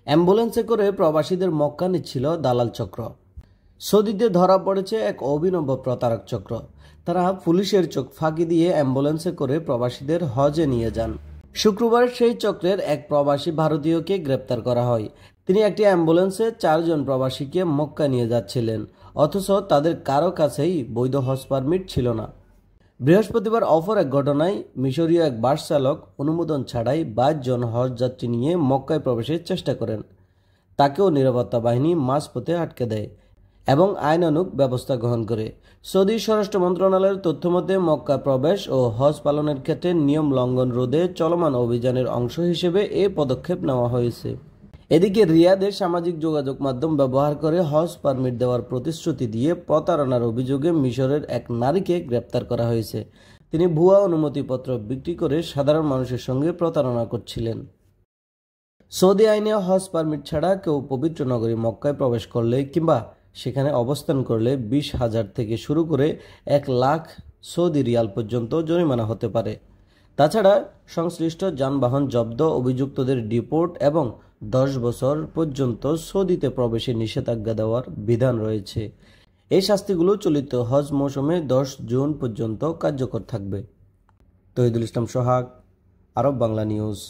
অ্যাম্বুলেন্সে করে প্রবাসীদের মক্কা নিচ্ছিল দালাল চক্র। সৌদিতে ধরা পড়েছে এক অভিনব প্রতারক চক্র। তারা পুলিশের চোখ ফাঁকি দিয়ে অ্যাম্বুলেন্সে করে প্রবাসীদের হজে নিয়ে যান। শুক্রবার সেই চক্রের এক প্রবাসী ভারতীয়কে গ্রেপ্তার করা হয়। তিনি একটি অ্যাম্বুলেন্সে 4 জন প্রবাসীকে মক্কা নিয়ে যাচ্ছিলেন, অথচ তাদের কারো কাছেই বৈধ হজ পারমিট ছিল না। বৃহস্পতিবার অপর এক ঘটনায় মিশরীয় এক বাস চালক অনুমোদন ছাড়াই 22 জন হজ যাত্রী নিয়ে মক্কায় প্রবেশের চেষ্টা করেন। তাকেও নিরাপত্তা বাহিনী মাঝপথে আটকে দেয় এবং আইনানুগ ব্যবস্থা গ্রহণ করে। সৌদি স্বরাষ্ট্র মন্ত্রণালয়ের তথ্যমতে মক্কা প্রবেশ ও হজ পালনের ক্ষেত্রে নিয়ম লঙ্ঘন রোধে চলমান অভিযানের অংশ হিসেবে এই পদক্ষেপ নেওয়া হয়েছে। এদিকে রিয়াদে সামাজিক যোগাযোগ মাধ্যম ব্যবহার করে হজ পারমিট দেওয়ার প্রতিশ্রুতি দিয়ে প্রতারণার অভিযোগে মিশরের এক নারীকে গ্রেপ্তার করা হয়েছে। তিনি ভুয়া অনুমতিপত্র বিক্রি করে সাধারণ মানুষের সঙ্গে প্রতারণা করছিলেন। সৌদি আইনে হজ পারমিট ছাড়া কেউ পবিত্র নগরী মক্কায় প্রবেশ করলে কিংবা সেখানে অবস্থান করলে 20,000 থেকে শুরু করে 1 লাখ সৌদি রিয়াল পর্যন্ত জরিমানা হতে পারে। তাছাড়া সংশ্লিষ্ট যানবাহন জব্দ, অভিযুক্তদের ডিপোর্ট এবং 10 বছর পর্যন্ত সৌদিতে প্রবেশে নিষেধাজ্ঞা দেওয়ার বিধান রয়েছে। এই শাস্তিগুলো চলিত হজ মৌসুমে 10 জুন পর্যন্ত কার্যকর থাকবে। তহিদুল ইসলাম সোহাগ, আরব বাংলা নিউজ।